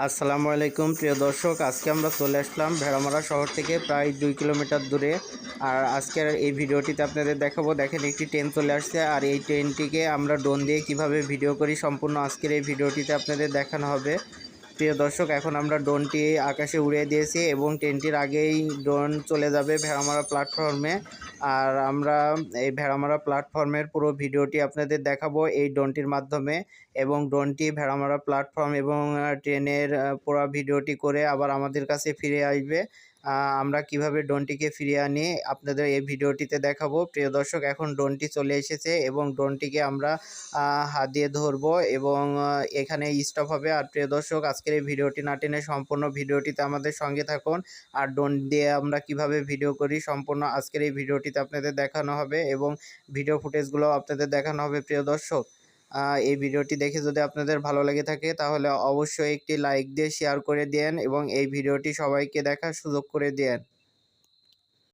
আসসালামু আলাইকুম প্রিয় দর্শক, আজকে আমরা চলে আসলাম ভেড়ামারা শহর থেকে প্রায় 2 কিলোমিটার দূরে। আর আজকের এই ভিডিওটিতে আপনাদের দেখাবো, দেখেন একটি ট্রেন চলে আসছে। আর এই ট্রেনটিকে আমরা ড্রোন দিয়ে কিভাবে ভিডিও করি সম্পূর্ণ আজকের এই ভিডিওটিতে আপনাদের দেখানো হবে। প্রিয় দর্শক, এখন আমরা ড্রোনটি আকাশে উড়িয়ে দিয়েছি এবং ট্রেনটির আগেই ড্রোন চলে যাবে ভেড়ামারা প্ল্যাটফর্মে। আর আমরা এই ভেড়ামারা প্ল্যাটফর্মের পুরো ভিডিওটি আপনাদের দেখাবো এই ড্রোনটির মাধ্যমে। এবং ড্রোনটি ভেড়ামারা প্ল্যাটফর্ম এবং ট্রেনের পুরো ভিডিওটি করে আবার আমাদের কাছে ফিরে আসবে। আমরা কিভাবে ড্রোনটিকে ফিরিয়ে আনি আপনাদের এই ভিডিওটিতে দেখাবো। প্রিয় দর্শক, এখন ড্রোনটি চলে এসেছে এবং ড্রোনটিকে আমরা হাত দিয়ে ধরবো এবং এখানে স্টপ হবে। আর প্রিয় দর্শক, আজকের এই ভিডিওটি না টেনে সম্পূর্ণ ভিডিওটিতে আমাদের সঙ্গে থাকুন। আর ড্রোন দিয়ে আমরা কিভাবে ভিডিও করি সম্পূর্ণ আজকের এই ভিডিওটিতে আপনাদের দেখানো হবে এবং ভিডিও ফুটেজগুলো আপনাদের দেখানো হবে। প্রিয় দর্শক, এই ভিডিওটি দেখে যদি আপনাদের ভালো লেগে থাকে তাহলে অবশ্যই একটি লাইক দিয়ে শেয়ার করে দেন এবং এই ভিডিওটি সবাইকে দেখার সুযোগ করে দেন।